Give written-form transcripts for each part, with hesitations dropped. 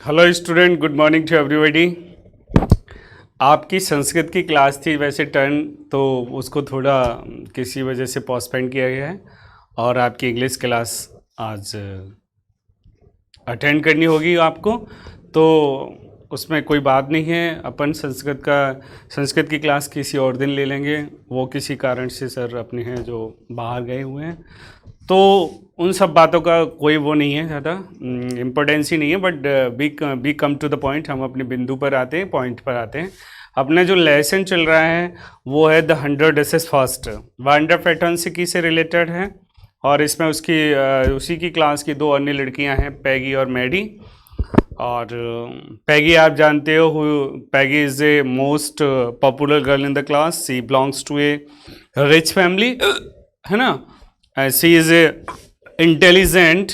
Hello student, good morning to everybody. आपकी संस्कृत की class थी वैसे टर्न, तो उसको थोड़ा किसी वजह से पोस्टपोन किया गया है और आपकी इंग्लिश क्लास आज अटेंड करनी होगी आपको। तो उसमें कोई बात नहीं है, अपन संस्कृत की क्लास किसी और दिन ले लेंगे। वो किसी कारण से सर अपने हैं जो बाहर गए हुए हैं, तो उन सब बातों का कोई वो नहीं है, ज़्यादा इम्पोर्टेंस ही नहीं है। But be come to the point, हम अपने बिंदु पर आते हैं, पॉइंट पर आते हैं। अपना जो लेसन चल रहा है वो है द 100 डिशेस फास्ट। वांडर फेटोंसिकी से रिलेटेड है और इसमें उसी की क्लास की दो अन्य लड़कियां हैं, पैगी और मैडी। और पैगी आप जानते हो, Peggy is a most popular girl in the class. She belongs to a rich family, है ना। She is a intelligent.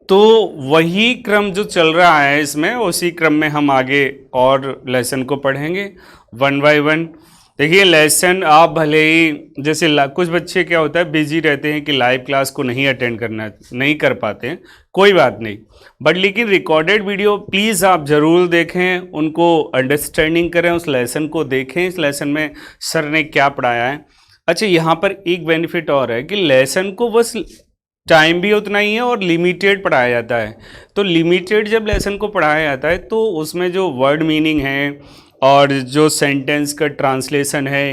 तो वही क्रम जो चल रहा है इसमें, उसी क्रम में हम आगे और लेसन को पढ़ेंगे वन बाय वन। देखिए, लेसन आप भले ही जैसे कुछ बच्चे क्या होता है, बिजी रहते हैं कि लाइव क्लास को नहीं अटेंड करना, नहीं कर पाते हैं, कोई बात नहीं। बट लेकिन रिकॉर्डेड वीडियो प्लीज़ आप ज़रूर देखें, उनको अंडरस्टैंडिंग करें, उस लेसन को देखें, इस लेसन में सर ने क्या पढ़ाया है। अच्छा, यहाँ पर एक बेनिफिट और है कि लेसन को बस टाइम भी उतना ही है और लिमिटेड पढ़ाया जाता है। तो लिमिटेड जब लेसन को पढ़ाया जाता है तो उसमें जो वर्ड मीनिंग है और जो सेंटेंस का ट्रांसलेशन है,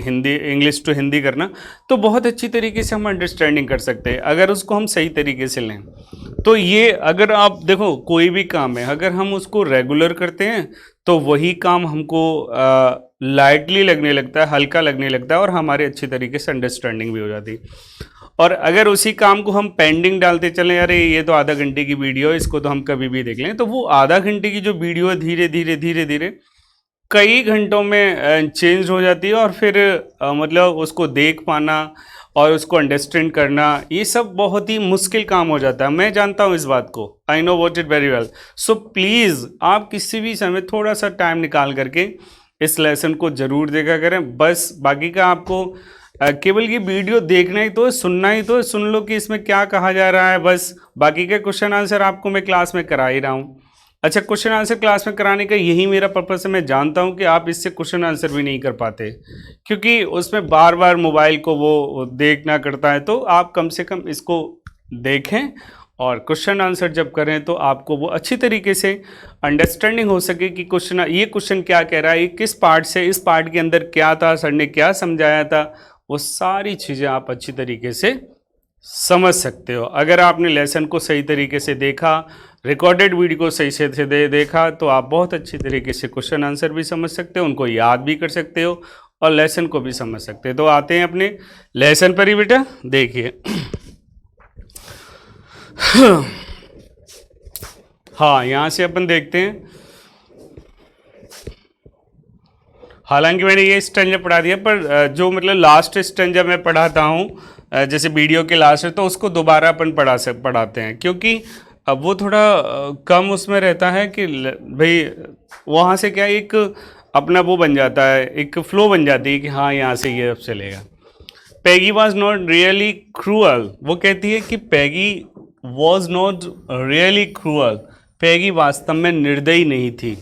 हिंदी इंग्लिश टू हिंदी करना, तो बहुत अच्छी तरीके से हम अंडरस्टैंडिंग कर सकते हैं अगर उसको हम सही तरीके से लें। तो ये अगर आप देखो, कोई भी काम है अगर हम उसको रेगुलर करते हैं तो वही काम हमको लाइटली लगने लगता है, हल्का लगने लगता है और हमारे अच्छी तरीके से अंडरस्टैंडिंग भी हो जाती है। और अगर उसी काम को हम पेंडिंग डालते चलें, अरे ये तो आधा घंटे की वीडियो है, इसको तो हम कभी भी देख लें, तो वो आधा घंटे की जो वीडियो है धीरे धीरे धीरे धीरे कई घंटों में चेंज हो जाती है। और फिर मतलब उसको देख पाना और उसको अंडरस्टैंड करना, ये सब बहुत ही मुश्किल काम हो जाता है। मैं जानता हूँ इस बात को, I know what it very well. So please आप किसी भी समय थोड़ा सा टाइम निकाल करके इस लेसन को ज़रूर देखा करें। बस बाकी का आपको केवल ये वीडियो देखना ही तो है, सुनना ही तो है, सुन लो कि इसमें क्या कहा जा रहा है, बस बाकी के क्वेश्चन आंसर आपको मैं क्लास में करा ही रहा हूँ। अच्छा, क्वेश्चन आंसर क्लास में कराने का यही मेरा पर्पस है। मैं जानता हूँ कि आप इससे क्वेश्चन आंसर भी नहीं कर पाते क्योंकि उसमें बार बार मोबाइल को वो देखना करता है। तो आप कम से कम इसको देखें और क्वेश्चन आंसर जब करें तो आपको वो अच्छी तरीके से अंडरस्टैंडिंग हो सके कि ये क्वेश्चन क्या कह रहा है, ये किस पार्ट से, इस पार्ट के अंदर क्या था, सर ने क्या समझाया था, वो सारी चीज़ें आप अच्छी तरीके से समझ सकते हो। अगर आपने लेसन को सही तरीके से देखा, रिकॉर्डेड वीडियो को सही से देखा, तो आप बहुत अच्छी तरीके से क्वेश्चन आंसर भी समझ सकते हो, उनको याद भी कर सकते हो और लेसन को भी समझ सकते हो। तो आते हैं अपने लेसन पर ही बेटा, देखिए। हाँ, यहाँ से अपन देखते हैं। हालांकि मैंने ये स्टेंजा पढ़ा दिया, पर जो मतलब लास्ट स्टेंजा मैं पढ़ाता हूँ जैसे वीडियो के लास्ट है, तो उसको दोबारा अपन पढ़ाते हैं क्योंकि अब वो थोड़ा कम उसमें रहता है कि भाई वहाँ से क्या एक अपना वो बन जाता है, एक फ्लो बन जाती है कि हाँ यहाँ से ये अब चलेगा। Peggy was not really cruel, वो कहती है कि Peggy was not really cruel, Peggy वास्तव में निर्दयी नहीं थी।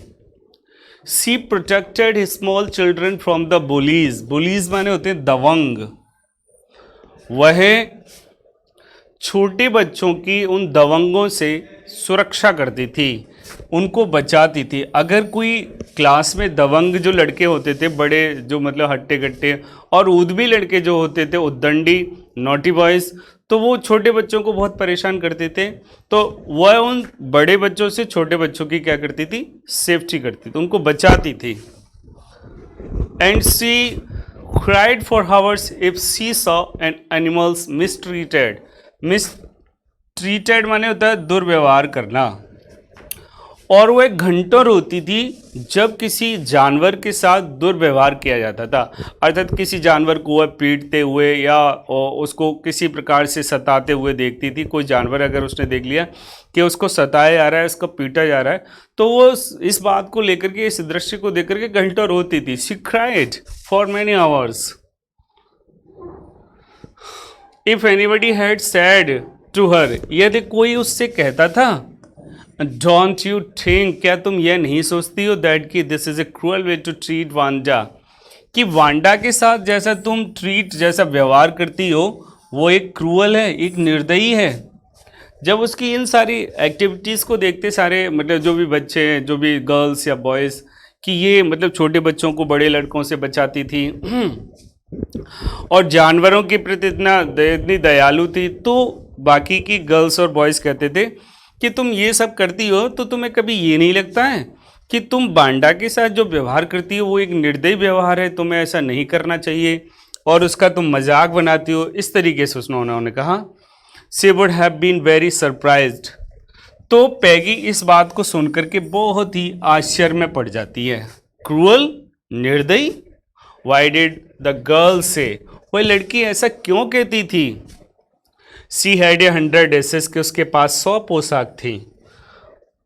She protected small children from the bullies, bullies माने होते हैं दबंग, वह छोटे बच्चों की उन दबंगों से सुरक्षा करती थी, उनको बचाती थी। अगर कोई क्लास में दबंग जो लड़के होते थे, बड़े जो मतलब हट्टे कट्टे और उद्वी लड़के जो होते थे, उद्दंडी नॉटी बॉयज़, तो वो छोटे बच्चों को बहुत परेशान करते थे। तो वह उन बड़े बच्चों से छोटे बच्चों की क्या करती थी, सेफ्टी करती थी, उनको बचाती थी। And she cried for hours if she saw an animals mistreated, mistreated माने होता है दुर्व्यवहार करना, और वह घंटों रोती थी जब किसी जानवर के साथ दुर्व्यवहार किया जाता था। अर्थात किसी जानवर को वह पीटते हुए या उसको किसी प्रकार से सताते हुए देखती थी। कोई जानवर अगर उसने देख लिया कि उसको सताया जा रहा है, उसको पीटा जा रहा है, तो वो इस बात को लेकर के, इस दृश्य को देख करके घंटों रोती थी। She cried for many hours if anybody had said to her, यदि कोई उससे कहता था डोंट यू थिंक, क्या तुम यह नहीं सोचती हो दैट कि this is a cruel way to treat Wanda, कि वांडा के साथ जैसा तुम ट्रीट जैसा व्यवहार करती हो वो एक क्रूअल है, एक निर्दयी है। जब उसकी इन सारी एक्टिविटीज़ को देखते सारे मतलब जो भी बच्चे हैं, जो भी गर्ल्स या बॉयज़, कि ये मतलब छोटे बच्चों को बड़े लड़कों से बचाती थी और जानवरों के प्रति इतनी दयालु थी, तो बाकी की गर्ल्स और बॉयज़ कहते थे कि तुम ये सब करती हो तो तुम्हें कभी ये नहीं लगता है कि तुम बांडा के साथ जो व्यवहार करती हो वो एक निर्दयी व्यवहार है, तुम्हें ऐसा नहीं करना चाहिए और उसका तुम मजाक बनाती हो। इस तरीके से उन्होंने कहा। She would have been very surprised, तो पैगी इस बात को सुनकर के बहुत ही आश्चर्य में पड़ जाती है। क्रूअल, निर्दयी, वाई डिड द गर्ल से, वह लड़की ऐसा क्यों कहती थी। सी हैड ए 100 ड्रेसेस, के उसके पास 100 पोशाक थी।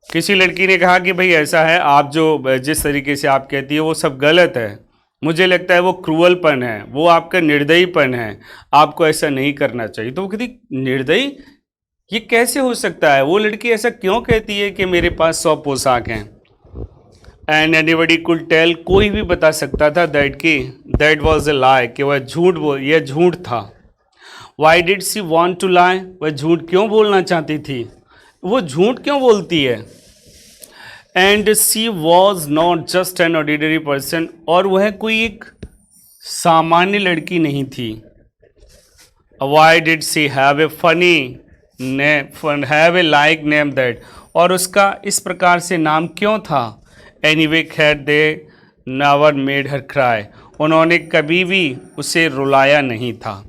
किसी लड़की ने कहा कि भाई ऐसा है, आप जो जिस तरीके से आप कहती है वो सब गलत है, मुझे लगता है वो क्रूअलपन है, वो आपका निर्दयीपन है, आपको ऐसा नहीं करना चाहिए। तो वो कहती निर्दयी, ये कैसे हो सकता है, वो लड़की ऐसा क्यों कहती है कि मेरे पास 100 पोशाक हैं। एंड एनीबडी कुड टेल, कोई भी बता सकता था दैट वॉज ए लाई, कि वह यह झूठ था। Why did she want to lie, वह झूठ क्यों बोलना चाहती थी, वो झूठ क्यों बोलती है। And she was not just an ordinary person, और वह कोई एक सामान्य लड़की नहीं थी। Why did she have a funny name, have a like name that, और उसका इस प्रकार से नाम क्यों था। एनीवे खैर they never made her cry, उन्होंने कभी भी उसे रुलाया नहीं था।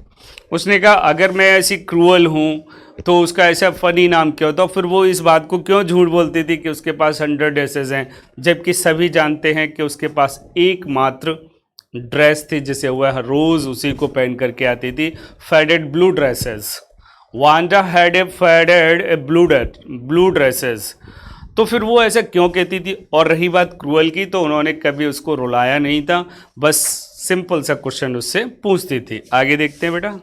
उसने कहा अगर मैं ऐसी क्रूअल हूँ तो उसका ऐसा फ़नी नाम क्यों, तो फिर वो इस बात को क्यों झूठ बोलती थी कि उसके पास 100 ड्रेसेस हैं, जबकि सभी जानते हैं कि उसके पास एकमात्र ड्रेस थी जिसे वह रोज़ उसी को पहन करके आती थी, faded blue dresses. Wanda had a faded A blue dresses, तो फिर वो ऐसा क्यों कहती थी। और रही बात क्रूअल की, तो उन्होंने कभी उसको रुलाया नहीं था, बस सिंपल सा क्वेश्चन उससे पूछती थी। आगे देखते हैं बेटा।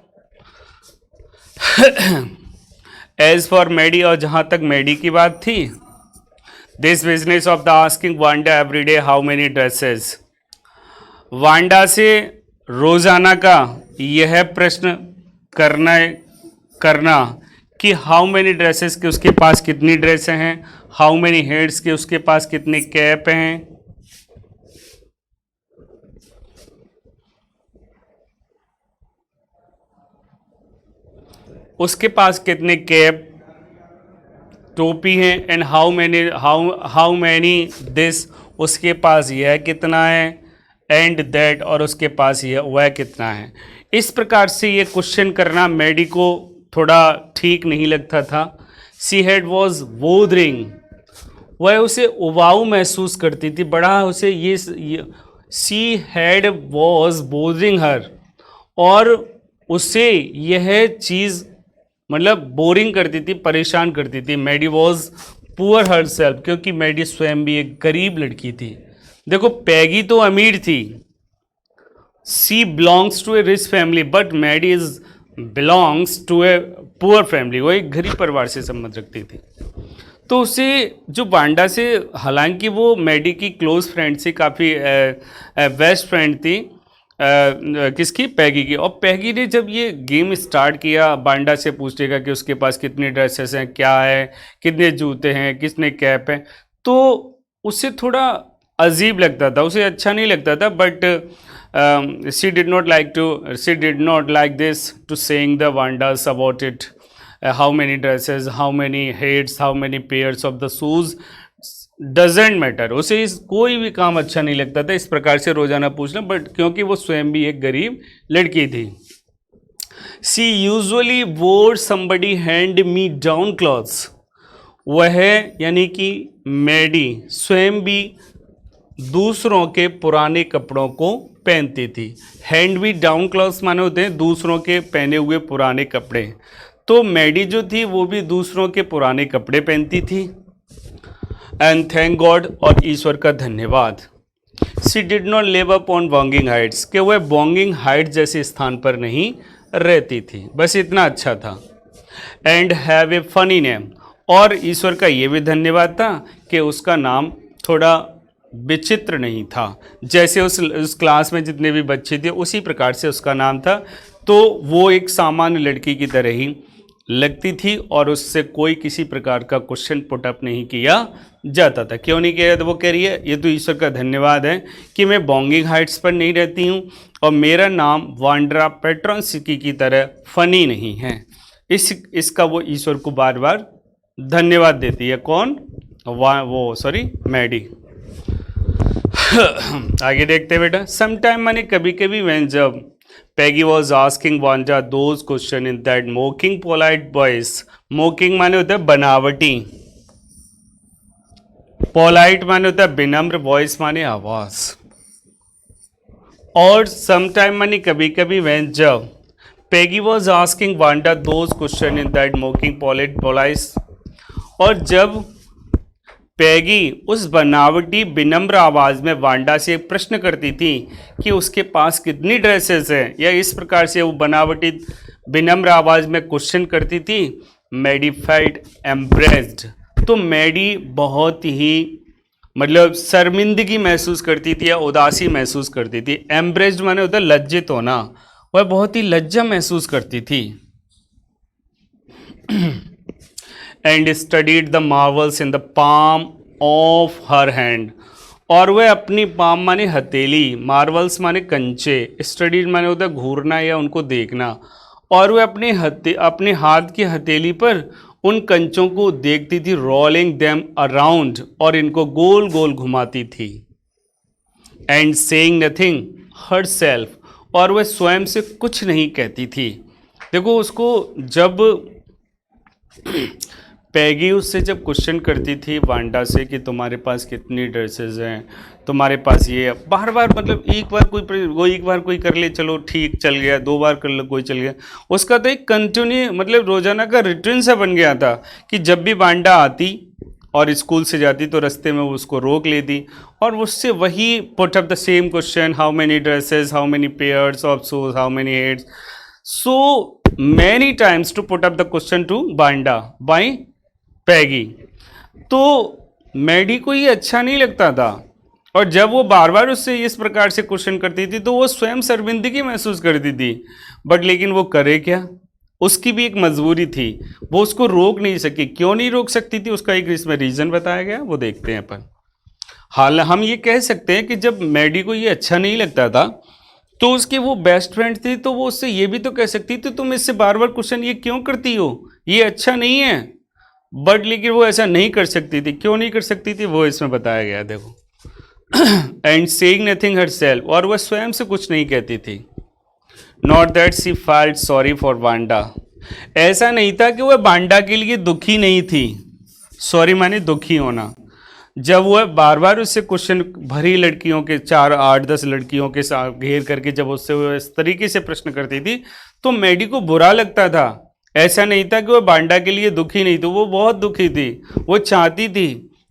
एज फॉर मैडी, और जहाँ तक मैडी की बात थी, this business of the asking Wanda everyday how many dresses, Wanda से रोजाना का यह प्रश्न करना कि हाउ मेनी ड्रेसेस के उसके पास कितनी ड्रेसें हैं, हाउ मेनी हेड्स के उसके पास कितने कैप हैं, उसके पास कितने कैप टोपी हैं, एंड हाउ मैनी दिस, उसके पास यह कितना है, एंड दैट, और उसके पास यह वह कितना है। इस प्रकार से ये क्वेश्चन करना मैडी को थोड़ा ठीक नहीं लगता था। सी हैड वॉज बोदरिंग, वह उसे उबाऊ महसूस करती थी, बड़ा उसे ये सी हैड वॉज बोदरिंग हर, और उसे यह चीज़ मतलब बोरिंग करती थी, परेशान करती थी। Maddie was poor herself, क्योंकि मैडी स्वयं भी एक गरीब लड़की थी। देखो पैगी तो अमीर थी, she belongs to a rich family, but Maddie is belongs to a poor family, वो एक गरीब परिवार से संबंध रखती थी। तो उसे जो वांडा से, हालांकि वो मैडी की क्लोज फ्रेंड से, काफ़ी बेस्ट फ्रेंड थी, किसकी, पैगी की। और पैगी ने जब ये गेम स्टार्ट किया वांडा से पूछेगा कि उसके पास कितनी ड्रेसेस हैं, क्या है, कितने जूते हैं, कितने कैप हैं, तो उससे थोड़ा अजीब लगता था, उसे अच्छा नहीं लगता था। But she did not like this to saying the wonders about it, how many dresses, how many heads, how many pairs of the shoes doesn't matter, उसे इस कोई भी काम अच्छा नहीं लगता था इस प्रकार से रोजाना पूछना, बट क्योंकि वो स्वयं भी एक गरीब लड़की थी। she usually wore somebody hand me down clothes, वह यानी कि मैडी स्वयं भी दूसरों के पुराने कपड़ों को पहनती थी। हैंड भी डाउन क्लॉथ्स माने होते हैं दूसरों के पहने हुए पुराने कपड़े, तो मैडी जो थी वो भी दूसरों के पुराने कपड़े पहनती थी। एंड थैंक गॉड, और ईश्वर का धन्यवाद, she did not live up on बॉन्गिंग हाइट्स, कि वह बॉन्गिंग हाइट जैसे स्थान पर नहीं रहती थी, बस इतना अच्छा था। And have a funny name, और ईश्वर का ये भी धन्यवाद था कि उसका नाम थोड़ा विचित्र नहीं था, जैसे उस क्लास में जितने भी बच्चे थे उसी प्रकार से उसका नाम था। तो वो एक सामान्य लड़की की तरह ही लगती थी और उससे कोई किसी प्रकार का क्वेश्चन पुटअप नहीं किया जाता था। क्यों नहीं किया? तो वो कह रही है ये तो ईश्वर का धन्यवाद है कि मैं बॉन्गिंग हाइट्स पर नहीं रहती हूँ और मेरा नाम वांड्रा पेट्रोंस्की की तरह फनी नहीं है। इसका वो ईश्वर को बार बार धन्यवाद देती है। कौन? मैडी। आगे देखते हैं बेटा। समटाइम माने कभी कभी, व्हेन जब Peggy was asking Wanda those question in that mocking polite voice. Mocking माने होता है बनावटी, पोलाइट माने होता है विनम्र, वॉइस माने आवाज। और समटाइम माने कभी कभी, व्हेन जब Peggy was asking Wanda those question in that mocking polite voice, और जब पैगी उस बनावटी विनम्र आवाज में वांडा से एक प्रश्न करती थी कि उसके पास कितनी ड्रेसेस हैं, या इस प्रकार से वो बनावटी विनम्र आवाज में क्वेश्चन करती थी, मैडी फेल्ट एम्ब्रेस्ड। तो मैडी बहुत ही मतलब शर्मिंदगी महसूस करती थी या उदासी महसूस करती थी। एम्ब्रेस्ड माने होता है लज्जित होना, वह बहुत ही लज्जा महसूस करती थी। And studied the Marvels in the palm of her hand, और वह अपनी पाम माने हथेली, मार्वल्स माने कंचे, स्टडीड माने होता है घूरना या उनको देखना, और वह अपने हाथ की हथेली पर उन कंचों को देखती थी, रोलिंग देम अराउंड, और इनको गोल गोल घुमाती थी। And saying nothing her self, और वह स्वयं से कुछ नहीं कहती थी। देखो उसको जब पैगी उससे जब क्वेश्चन करती थी वांडा से कि तुम्हारे पास कितनी ड्रेसेस हैं, तुम्हारे पास ये, बार बार मतलब एक बार कोई कर ले चलो ठीक चल गया, दो बार कर लो कोई चल गया, उसका तो एक कंटिन्यू मतलब रोजाना का रूटीन सा बन गया था कि जब भी वांडा आती और स्कूल से जाती तो रास्ते में वो उसको रोक लेती और उससे वही put up the same question, how many dresses, how many pairs of shoes, how many heads, so many times to put up the question to Wanda by Peggy. तो मैडी को ये अच्छा नहीं लगता था, और जब वो बार बार उससे इस प्रकार से क्वेश्चन करती थी तो वो स्वयं शर्मिंदगी महसूस करती थी। बट लेकिन वो करे क्या, उसकी भी एक मजबूरी थी, वो उसको रोक नहीं सकी। क्यों नहीं रोक सकती थी, उसका एक इसमें रीजन बताया गया, वो देखते हैं अपन। हाल हम ये कह सकते हैं कि जब मैडी को ये अच्छा नहीं लगता था तो उसकी वो बेस्ट फ्रेंड थी, तो वो उससे ये भी तो कह सकती थी तुम इससे बार बार क्वेश्चन ये क्यों करती हो, ये अच्छा नहीं है। बट लेकिन वो ऐसा नहीं कर सकती थी। क्यों नहीं कर सकती थी, वो इसमें बताया गया, देखो। एंड सेइंग नथिंग हरसेल्फ, और वह स्वयं से कुछ नहीं कहती थी। Not that she felt sorry for Wanda, ऐसा नहीं था कि वह वांडा के लिए दुखी नहीं थी। सॉरी माने दुखी होना। जब वह बार बार उससे क्वेश्चन भरी लड़कियों के 4, 8, 10 लड़कियों के साथ घेर करके जब उससे वो इस तरीके से प्रश्न करती थी तो मैडी को बुरा लगता था। ऐसा नहीं था कि वह वांडा के लिए दुखी नहीं थी, वो बहुत दुखी थी। वो चाहती थी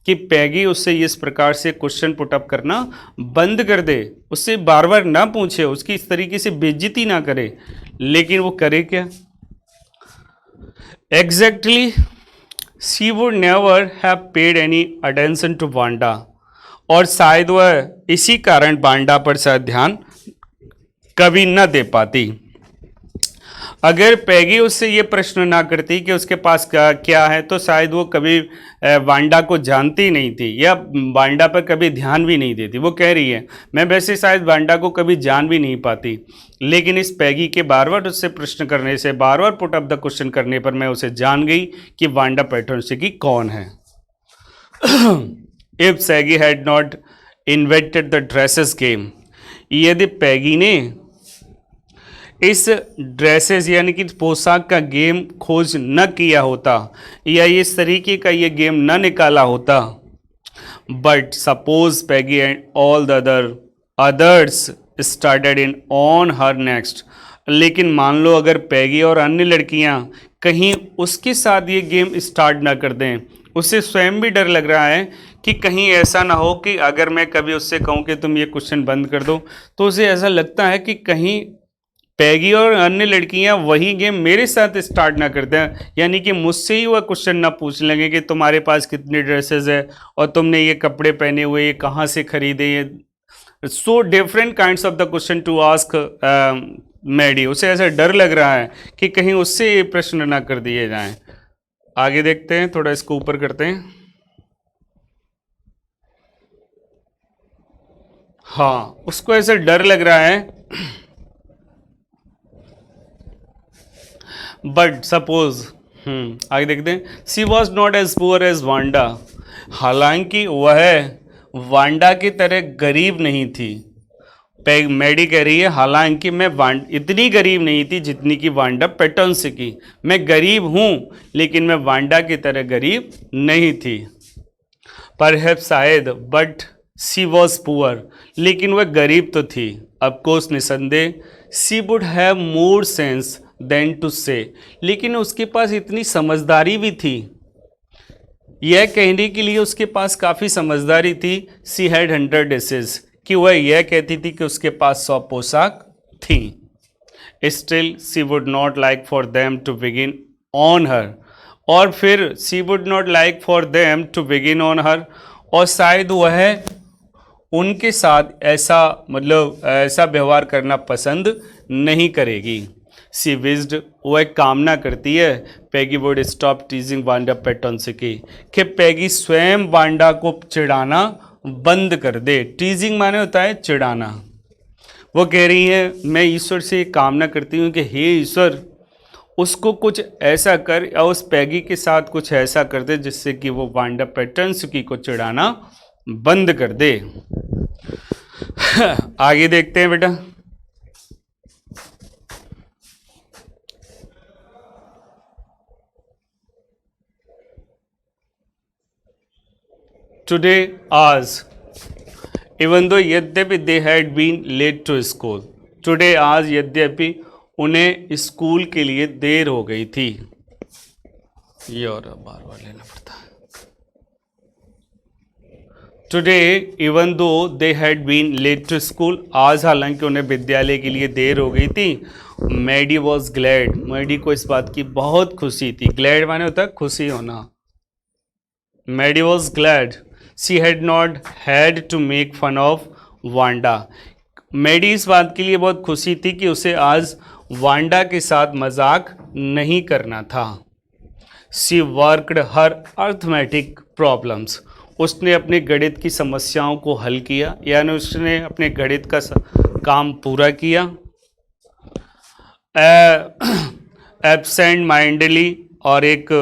कि पैगी उससे इस प्रकार से क्वेश्चन पुटअप करना बंद कर दे, उससे बार बार ना पूछे, उसकी इस तरीके से बेइज्जती ना करे। लेकिन वो करे क्या? Exactly she would never have paid any attention to Wanda, और शायद वह इसी कारण वांडा पर शायद ध्यान कभी न दे पाती। अगर पैगी उससे ये प्रश्न ना करती कि उसके पास क्या है, तो शायद वो कभी वांडा को जानती नहीं थी या वांडा पर कभी ध्यान भी नहीं देती। वो कह रही है मैं वैसे शायद वांडा को कभी जान भी नहीं पाती, लेकिन इस पैगी के बार बार उससे प्रश्न करने से, बार बार पुट अप द क्वेश्चन करने पर मैं उसे जान गई कि वांडा पेट्रोंस्की कौन है। If saggy had not invented the dresses game, यदि पैगी ने इस ड्रेसेस यानी कि पोशाक का गेम खोज न किया होता या इस तरीके का ये गेम न निकाला होता, but suppose Peggy and all the others started in on her next, लेकिन मान लो अगर पैगी और अन्य लड़कियां कहीं उसके साथ ये गेम स्टार्ट ना कर दें, उससे स्वयं भी डर लग रहा है कि कहीं ऐसा ना हो कि अगर मैं कभी उससे कहूँ कि तुम ये क्वेश्चन बंद कर दो, तो उसे ऐसा लगता है कि कहीं पैगी और अन्य लड़कियां वही गेम मेरे साथ स्टार्ट ना करते हैं, यानी कि मुझसे ही वह क्वेश्चन ना पूछ लेंगे कि तुम्हारे पास कितनी ड्रेसेस है और तुमने ये कपड़े पहने हुए, ये कहाँ से खरीदे, ये so different kinds of the question to ask Maddie. उसे ऐसा डर लग रहा है कि कहीं उससे ये प्रश्न ना कर दिए जाएं। आगे देखते हैं, थोड़ा इसको ऊपर करते हैं। हाँ, उसको ऐसा डर लग रहा है। बट सपोज आगे देखते हैं, she was not as poor as Wanda. हालांकि वह वांडा की तरह गरीब नहीं थी। मैडी कह रही है हालांकि मैं इतनी गरीब नहीं थी जितनी कि वांडा पेटर्न्स की। मैं गरीब हूं लेकिन मैं वांडा की तरह गरीब नहीं थी। परहैप्स शायद, बट सी वॉज पुअर, लेकिन वह गरीब तो थी। ऑफकोर्स निसंदेह, she would have more sense than to say, लेकिन उसके पास इतनी समझदारी भी थी। यह कहने के लिए उसके पास काफ़ी समझदारी थी। सी हैड 100 डिशेज, कि वह यह कहती थी कि उसके पास 100 पोशाक थी। Still she would not like for them to begin on her, और फिर she would not like for them to begin on her, और शायद वह उनके साथ ऐसा ऐसा व्यवहार करना पसंद नहीं करेगी। सी विज्ड, वह कामना करती है, पैगी वुड स्टॉप टीजिंग वांडा पेटोंस्की, कि पैगी स्वयं वांडा को चिढ़ाना बंद कर दे। टीजिंग माने होता है चिढ़ाना। वो कह रही है मैं ईश्वर से कामना करती हूँ कि हे ईश्वर, उसको कुछ ऐसा कर या उस पैगी के साथ कुछ ऐसा कर दे जिससे कि वो वांडा पेटोंस्की को चिढ़ाना बंद कर दे। आगे देखते हैं बेटा। टुडे आज, इवन दो यद्यपि they had been late to school, today आज यद्यपि उन्हें स्कूल के लिए देर हो गई थी। ये और बार बार लेना पड़ता है। Today even though they had been late to school, आज हालांकि उन्हें विद्यालय के लिए देर हो गई थी। मैडी वॉज ग्लैड, मैडी को इस बात की बहुत खुशी थी। ग्लैड माने होता है खुशी होना। Maddie was glad she had not had to make fun of Wanda, Maddie इस बात के लिए बहुत खुशी थी कि उसे आज वांडा के साथ मजाक नहीं करना था। She worked her arithmetic problems, उसने अपने गणित की समस्याओं को हल किया, यानी उसने अपने गणित का काम पूरा किया। एब्सेंट माइंडली, और एक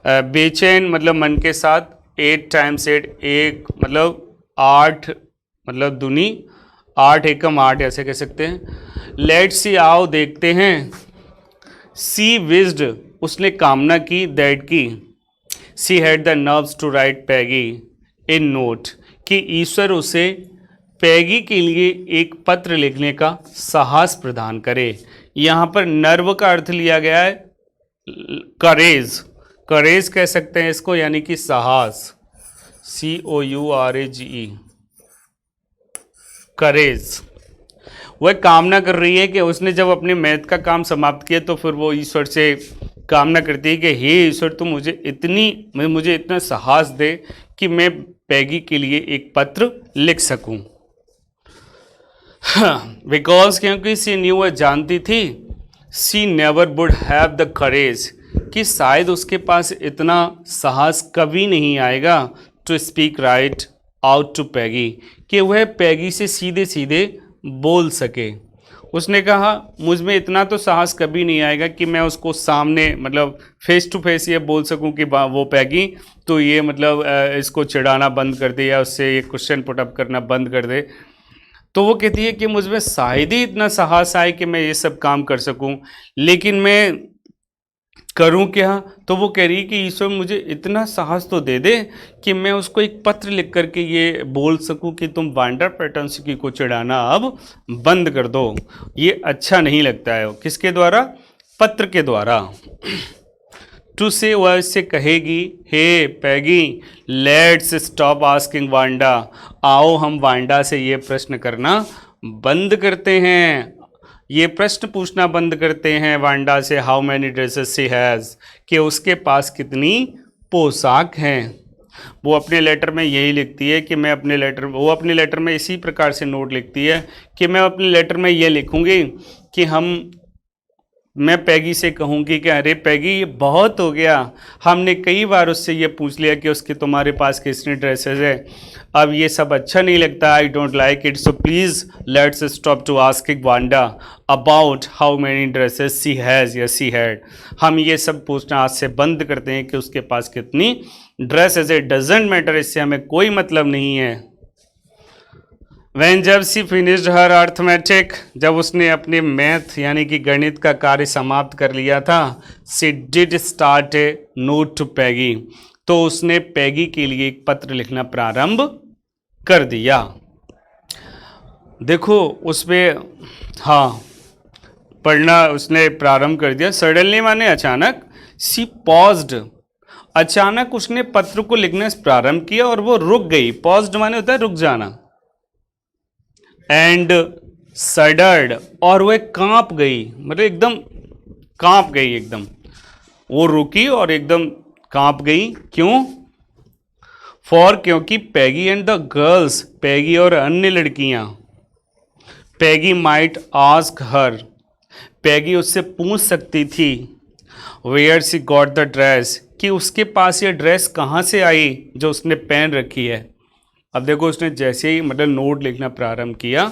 बेचैन मन के साथ। 8 टाइम्स 8, एक 8 दूनी, 8 एकम 8 ऐसे कह सकते हैं। लेट्स सी, आओ देखते हैं। सी विज्ड, उसने कामना की, दैट की she had the nerves to write Peggy in note, कि ईश्वर उसे पैगी के लिए एक पत्र लिखने का साहस प्रदान करे। यहाँ पर नर्व का अर्थ लिया गया है करेज, करेज कह सकते हैं इसको, यानी कि साहस। COURAGE, करेज। वह कामना कर रही है कि उसने जब अपने मैथ का काम समाप्त किया तो फिर वो ईश्वर से कामना करती है कि हे ईश्वर, तुम मुझे इतना साहस दे कि मैं पैगी के लिए एक पत्र लिख सकूं। बिकॉज, क्योंकि सी न्यू, वह जानती थी, she never would have the courage, कि शायद उसके पास इतना साहस कभी नहीं आएगा to speak right out to Peggy, कि वह पैगी से सीधे सीधे बोल सके। उसने कहा मुझ में इतना तो साहस कभी नहीं आएगा कि मैं उसको सामने फेस टू फेस ये बोल सकूं कि वो पैगी तो ये इसको चिढ़ाना बंद कर दे या उससे ये क्वेश्चन पुटअप करना बंद कर दे। तो वो कहती है कि मुझ में शायद ही इतना साहस आए कि मैं ये सब काम कर सकूं, लेकिन मैं करूं क्या? तो वो कह रही है कि ईश्वर मुझे इतना साहस तो दे दे कि मैं उसको एक पत्र लिख करके ये बोल सकूं कि तुम वांडा पेटोंस्की को चिढ़ाना अब बंद कर दो। ये अच्छा नहीं लगता है। किसके द्वारा? पत्र के द्वारा। टू से, वह इससे कहेगी, हे पैगी, लेट्स स्टॉप आस्किंग वांडा, आओ हम वांडा से ये प्रश्न करना बंद करते हैं। ये प्रश्न पूछना बंद करते हैं वांडा से, how many dresses she has, कि उसके पास कितनी पोशाक हैं। वो अपने लेटर में यही लिखती है कि वो अपने लेटर में इसी प्रकार से नोट लिखती है कि मैं अपने लेटर में ये लिखूंगी कि मैं पैगी से कहूँगी कि अरे पैगी ये बहुत हो गया, हमने कई बार उससे ये पूछ लिया कि उसके तुम्हारे पास कितनी ड्रेसेस है, अब ये सब अच्छा नहीं लगता, I don't like it, so please let's stop to asking Wanda about how many dresses she has या सी हैड। हम ये सब पूछना आज से बंद करते हैं कि उसके पास कितनी ड्रेसेस है, डजेंट मैटर, इससे हमें कोई मतलब नहीं है। जब सी फिनिश्ड हर अर्थमेटिक, जब उसने अपने मैथ यानी कि गणित का कार्य समाप्त कर लिया था, she did start a note to Peggy, तो उसने पैगी के लिए एक पत्र लिखना प्रारंभ कर दिया। देखो उसमें हाँ पढ़ना उसने प्रारंभ कर दिया। सडनली माने अचानक, सी पॉज्ड, अचानक उसने पत्र को लिखना प्रारंभ किया और वो रुक गई। पॉज्ड माने होता है रुक जाना। एंड सडर्ड, और वह कांप गई, मतलब एकदम कांप गई, एकदम वो रुकी और एकदम कांप गई। क्यों? क्योंकि पैगी एंड द गर्ल्स, पैगी और अन्य लड़कियां, पैगी माइट आस्क हर, पैगी उससे पूछ सकती थी, where she got the dress, कि उसके पास ये ड्रेस कहाँ से आई जो उसने पहन रखी है। अब देखो उसने जैसे ही मतलब नोट लिखना प्रारंभ किया,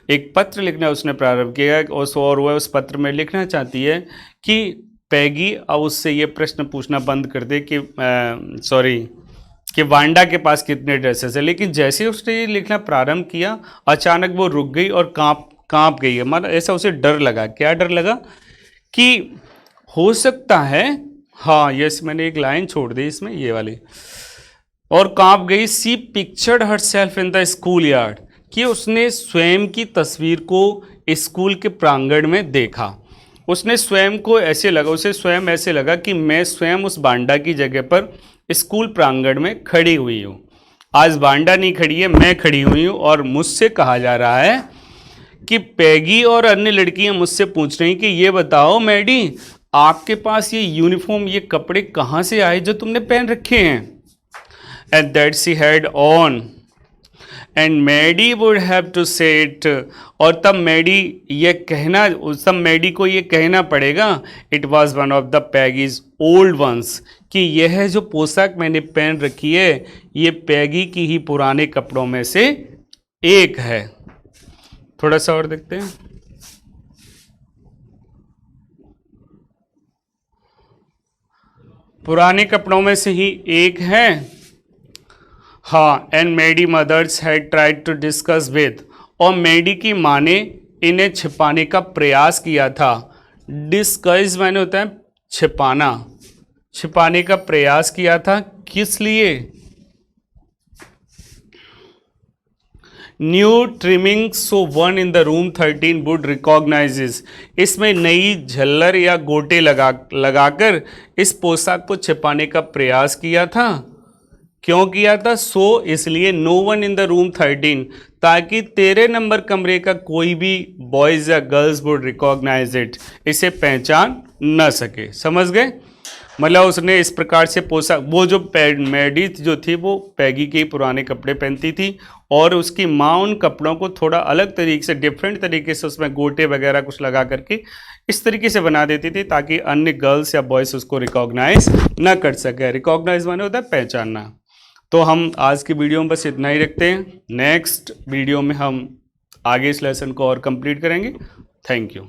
एक पत्र लिखना उसने प्रारंभ किया और वह उस पत्र में लिखना चाहती है कि पैगी अब उससे ये प्रश्न पूछना बंद कर दे कि वांडा के पास कितने ड्रेसेस है। लेकिन जैसे ही उसने ये लिखना प्रारंभ किया, अचानक वो रुक गई और कांप गई है। मतलब ऐसा उसे डर लगा। क्या डर लगा? कि हो सकता है, हाँ यस, मैंने एक लाइन छोड़ दी इसमें, ये वाली, और कांप गई। She pictured herself in the school yard, कि उसने स्वयं की तस्वीर को स्कूल के प्रांगण में देखा। उसे स्वयं ऐसे लगा कि मैं स्वयं उस बांडा की जगह पर स्कूल प्रांगण में खड़ी हुई हूँ। आज बांडा नहीं खड़ी है, मैं खड़ी हुई हूँ और मुझसे कहा जा रहा है कि पैगी और अन्य लड़कियां मुझसे पूछ रही कि ये बताओ मैडी, आपके पास ये यूनिफॉर्म, ये कपड़े कहाँ से आए जो तुमने पहन रखे हैं। And that she had on, and Maddie would have to say it, और तब मैडी को ये कहना पड़ेगा, it was one of the Peggy's old ones, कि यह जो पोशाक मैंने पहन रखी है ये पैगी की ही पुराने कपड़ों में से एक है। थोड़ा सा और देखते हैं। पुराने कपड़ों में से ही एक है, हाँ। And Maddie mother's had tried to discuss with, और मेडी की माँ ने इन्हें छिपाने का प्रयास किया था। डिस्कस माने होता है छिपाना, छिपाने का प्रयास किया था। किस लिए? New trimming so one in the room 13 would recognises, इसमें नई झल्लर या गोटे लगाकर इस पोशाक को छिपाने का प्रयास किया था। क्यों किया था? इसलिए no one in the room 13, ताकि 13 नंबर कमरे का कोई भी बॉयज या गर्ल्स वुड रिकॉग्नाइज इट, इसे पहचान न सके। समझ गए? मतलब उसने इस प्रकार से पोशाक, वो जो मैडी जो थी वो पैगी के पुराने कपड़े पहनती थी और उसकी माँ उन कपड़ों को थोड़ा अलग तरीके से, डिफरेंट तरीके से उसमें गोटे वगैरह कुछ लगा करके इस तरीके से बना देती थी ताकि अन्य गर्ल्स या बॉयज़ उसको रिकॉग्नाइज न कर सके। रिकॉग्नाइज माने होता है पहचानना। तो हम आज की वीडियो में बस इतना ही रखते हैं। नेक्स्ट वीडियो में हम आगे इस लेसन को और कंप्लीट करेंगे। Thank you.